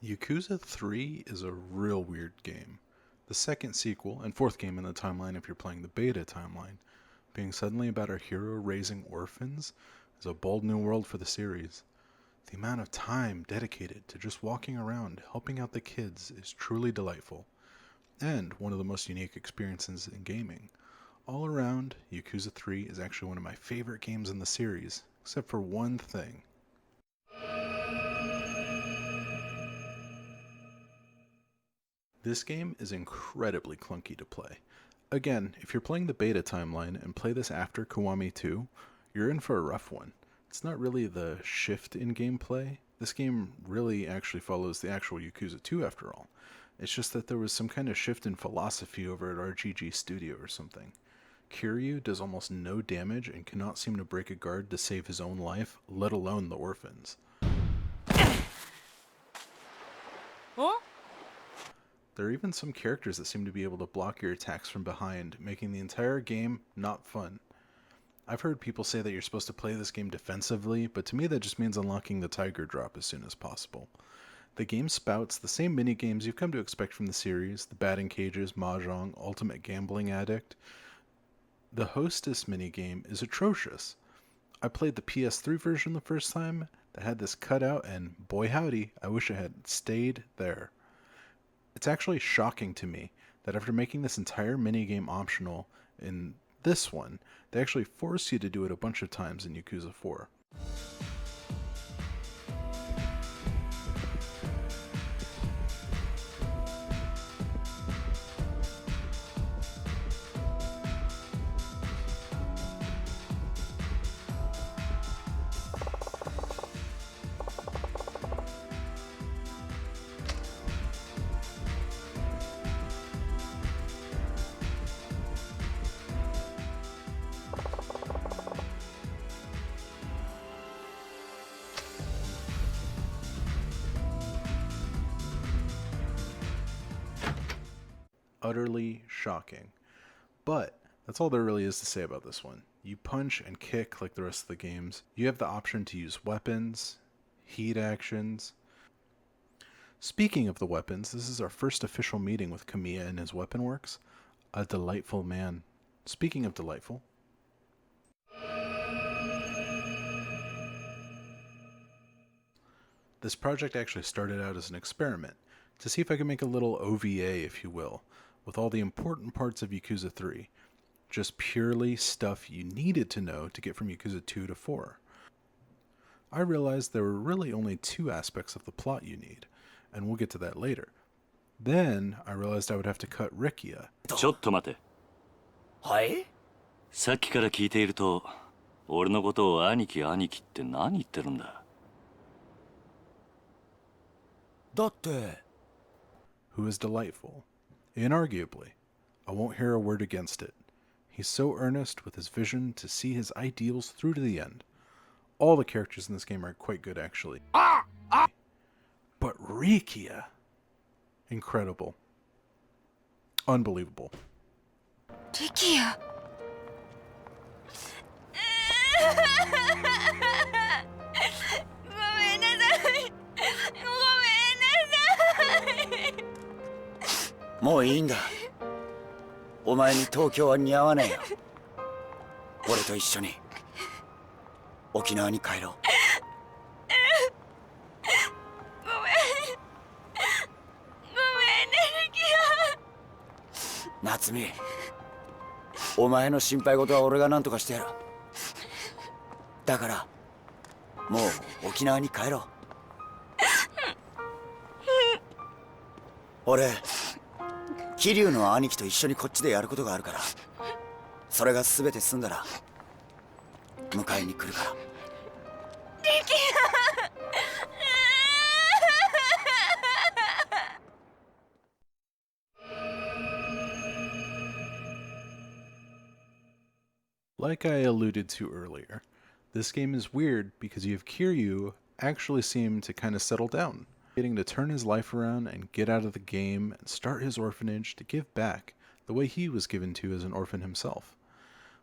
Yakuza 3 is a real weird game. The second sequel, and fourth game in the timeline if you're playing the beta timeline, being suddenly about our hero raising orphans, is a bold new world for the series. The amount of time dedicated to just walking around helping out the kids is truly delightful, and one of the most unique experiences in gaming. All around, Yakuza 3 is actually one of my favorite games in the series, except for one thing. This game is incredibly clunky to play. Again, if you're playing the beta timeline and play this after Kiwami 2, you're in for a rough one. It's not really the shift in gameplay. This game really actually follows the actual Yakuza 2 after all. It's just that there was some kind of shift in philosophy over at RGG Studio or something. Kiryu does almost no damage and cannot seem to break a guard to save his own life, let alone the orphans. Huh? There are even some characters that seem to be able to block your attacks from behind, making the entire game not fun. I've heard people say that you're supposed to play this game defensively, but to me that just means unlocking the Tiger Drop as soon as possible. The game spouts the same minigames you've come to expect from the series, the batting cages, mahjong, ultimate gambling addict. The hostess minigame is atrocious. I played the PS3 version the first time that had this cutout, and boy howdy, I wish it had stayed there. It's actually shocking to me that after making this entire minigame optional in this one, they actually force you to do it a bunch of times in Yakuza 4. Utterly shocking. But that's all there really is to say about this one. You punch and kick like the rest of the games. You have the option to use weapons, heat actions. Speaking of the weapons, this is our first official meeting with Kamiya and his weapon works. A delightful man. Speaking of delightful, this project actually started out as an experiment to see if I could make a little OVA, if you will, with all the important parts of Yakuza 3. Just purely stuff you needed to know to get from Yakuza 2 to 4. I realized there were really only two aspects of the plot you need, and we'll get to that later. Then I realized I would have to cut RIKIYA. ちょっと待て。はい？さっきから聞いていると、俺のことを兄貴兄貴って何言ってるんだ。だって。Who is delightful. Inarguably. I won't hear a word against it. He's so earnest with his vision to see his ideals through to the end. All the characters in this game are quite good, actually. But RIKIYA. Incredible. Unbelievable. RIKIYA. もういいんだ。お前に東京は似合わねえよ。俺と一緒に沖縄に帰ろう。夏美、お前の心配事は俺が何とかしてやる。だからもう沖縄に帰ろう。俺桐生の兄貴と一緒にこっちでやることがあるから、それが全て済んだら迎えに来るから。Like I alluded to earlier, this game is weird because you have Kiryu actually seem to kind of settle down, getting to turn his life around and get out of the game and start his orphanage to give back the way he was given to as an orphan himself.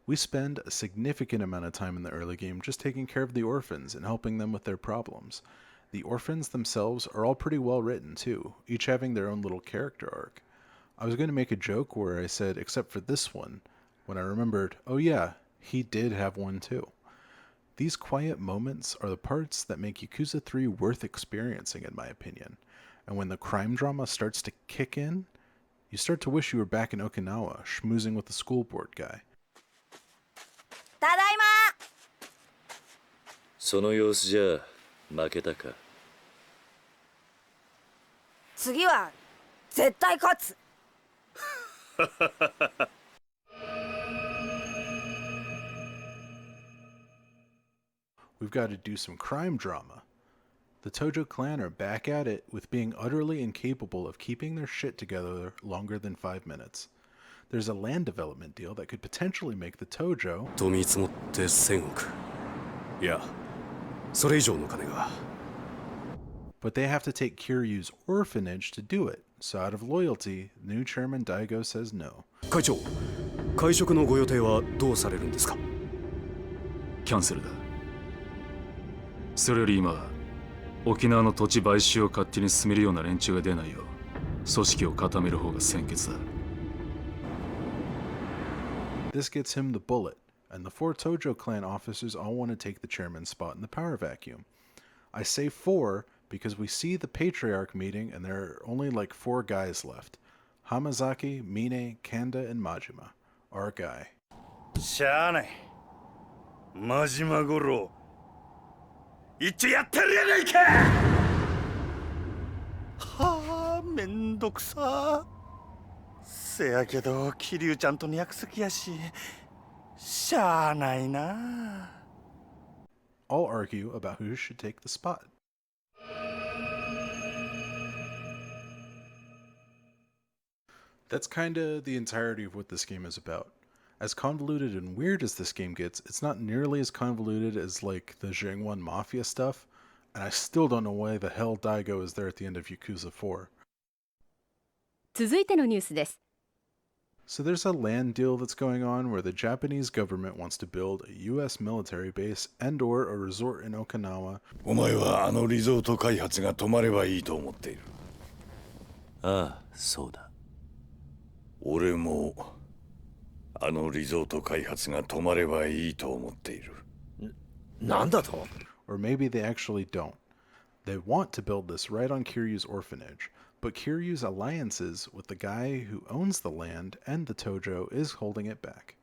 We spend a significant amount of time in the early game just taking care of the orphans and helping them with their problems. The orphans themselves are all pretty well written too, each having their own little character arc. I was going to make a joke where I said, except for this one, when I remembered, oh yeah, he did have one too. These quiet moments are the parts that make Yakuza 3 worth experiencing, in my opinion. And when the crime drama starts to kick in, you start to wish you were back in Okinawa, schmoozing with the school board guy. ただいま。その様子じゃ負けたか。次は絶対勝つ。We've got to do some crime drama. The Tojo clan are back at it with being utterly incapable of keeping their shit together longer than 5 minutes. There's a land development deal that could potentially make the Tojo と見積もって1000億。いや、それ以上の金が。but they have to take Kiryu's orphanage to do it. So out of loyalty, new chairman Daigo says no. 会長、会食のご予定はどうされるんですか？キャンセルだ。それより今、沖縄の土地買収を勝手に進めるような連中が出ないよう、組織を固める方が先決だ。This gets him the bullet, and the 4 Tojo clan officers all want to take the chairman's spot in the power vacuum. I say 4 because we see the patriarch meeting and there are only like 4 guys left. Hamazaki, Mine, Kanda, and Majima. Our guy. しゃあない。真島五郎。一応やってるやないか。はあ、めんどくさ。せやけど、桐生ちゃんとの約束やし、しゃあないな。All argue about who should take the spot. That's kinda the entirety of what this game is about. As convoluted and weird as this game gets, it's not nearly as convoluted as like the Zhengwan Mafia stuff, and I still don't know why the hell Daigo is there at the end of Yakuza 4. 続いてのニュースです。 So there's a land deal that's going on where the Japanese government wants to build a US military base and or a resort in Okinawa. お前はあのリゾート開発が止まればいいと思っている。ああ、そうだ。俺もあのリゾート開発が止まればいいと思っている。なんだと？ Or maybe they actually don't. They want to build this right on Kiryu's orphanage, but Kiryu's alliances with the guy who owns the land and the Tojo is holding it back.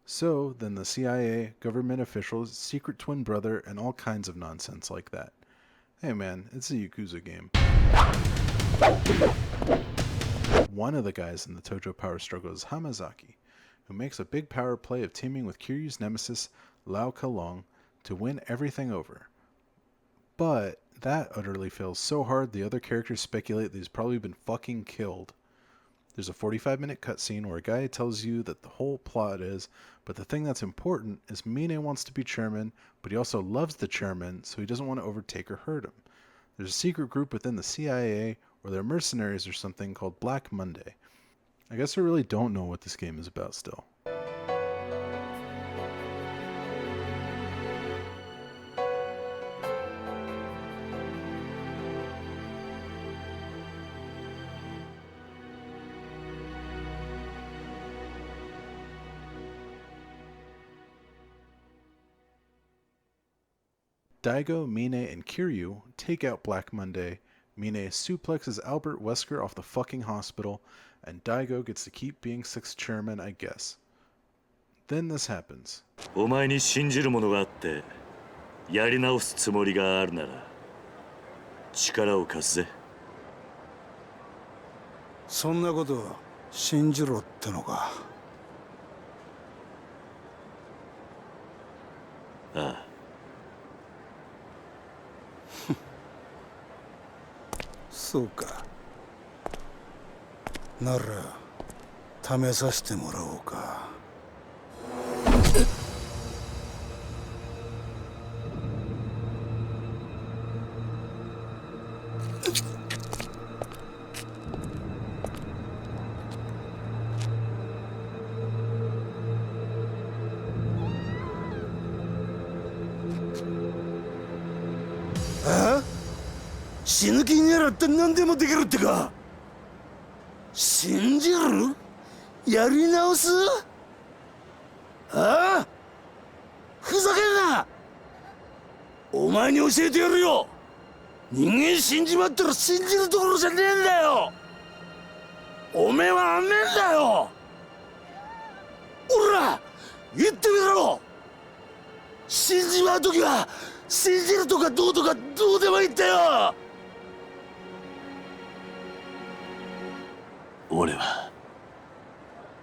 So then the CIA, government officials, secret twin brother, and all kinds of nonsense like that. Hey man, it's a Yakuza game. One of the guys in the Tojo power struggle is Hamazaki, who makes a big power play of teaming with Kiryu's nemesis Lao Kalong to win everything over. But that utterly fails so hard the other characters speculate that he's probably been fucking killed. There's a 45-minute cutscene where a guy tells you that the whole plot is, but the thing that's important is Mine wants to be chairman, but he also loves the chairman, so he doesn't want to overtake or hurt him. There's a secret group within the CIA, or they're mercenaries or something, called Black Monday. I guess I really don't know what this game is about still. Daigo, Mine, and Kiryu take out Black Monday. Mine suplexes Albert Wesker off the fucking hospital, and Daigo gets to keep being 6th chairman, I guess. Then this happens. お前に信じるものがあって、やり直すつもりがあるなら、力を貸すぜ。そんなこと信じろってのか。ああ。そうか。なら試させてもらおうか。死ぬ気にならって何でもできるってか。信じる？やり直す？ああ？ふざけんな！お前に教えてやるよ。人間死んじまったら信じるところじゃねえんだよ。おめえはあんねえんだよ。おら言ってみろ。死んじまう時は信じるとかどうとかどうでもいいんだよ。俺は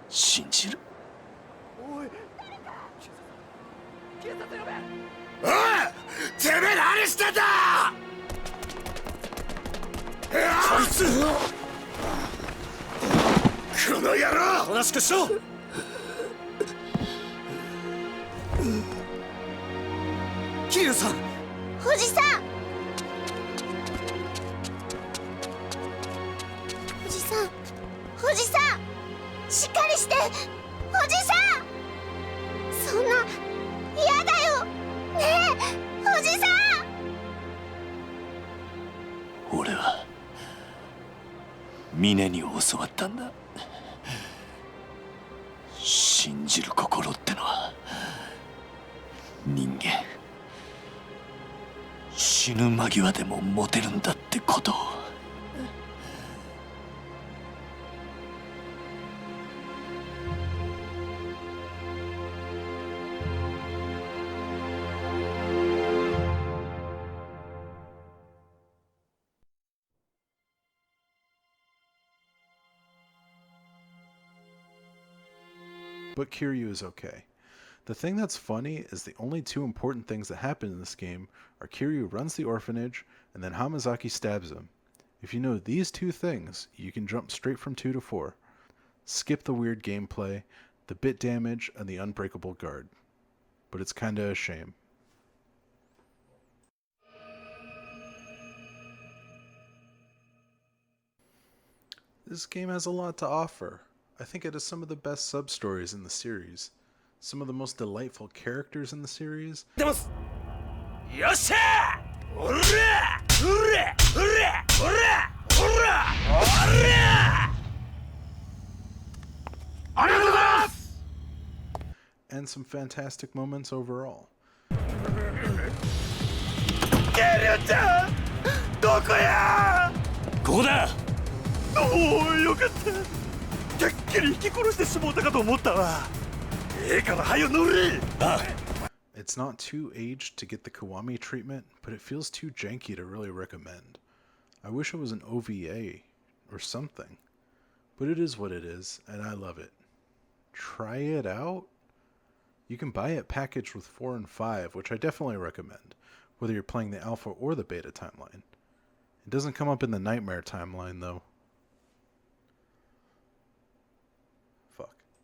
信じる。おいてめえ何してんだ。こいつこの野郎、おとなしくしろ。キリュウさん。おじさん、おじさん、おじさん、しっかりして。おじさん、そんな嫌だよねえ、おじさん。俺は峰に教わったんだ。信じる心ってのは人間死ぬ間際でも持てるんだってことを。But Kiryu is okay. The thing that's funny is the only two important things that happen in this game are Kiryu runs the orphanage and then Hamazaki stabs him. If you know these two things, you can jump straight from 2 to 4. Skip the weird gameplay, the bit damage, and the unbreakable guard. But it's kinda a shame. This game has a lot to offer. I think it has some of the best sub-stories in the series. Some of the most delightful characters in the series. よっしゃー！おら！おら！おら！おら！おら！おら！ありがとうございます！ And some fantastic moments overall. ケリュウちゃん！どこや！ここだ。おお、よかった。てっきり引き殺してしもうたかと思ったわ。ええから早乗れ。It's not too aged to get the Kiwami treatment, but it feels too janky to really recommend. I wish it was an OVA or something. But it is what it is, and I love it. Try it out? You can buy it packaged with 4 and 5, which I definitely recommend, whether you're playing the alpha or the beta timeline. It doesn't come up in the nightmare timeline, though.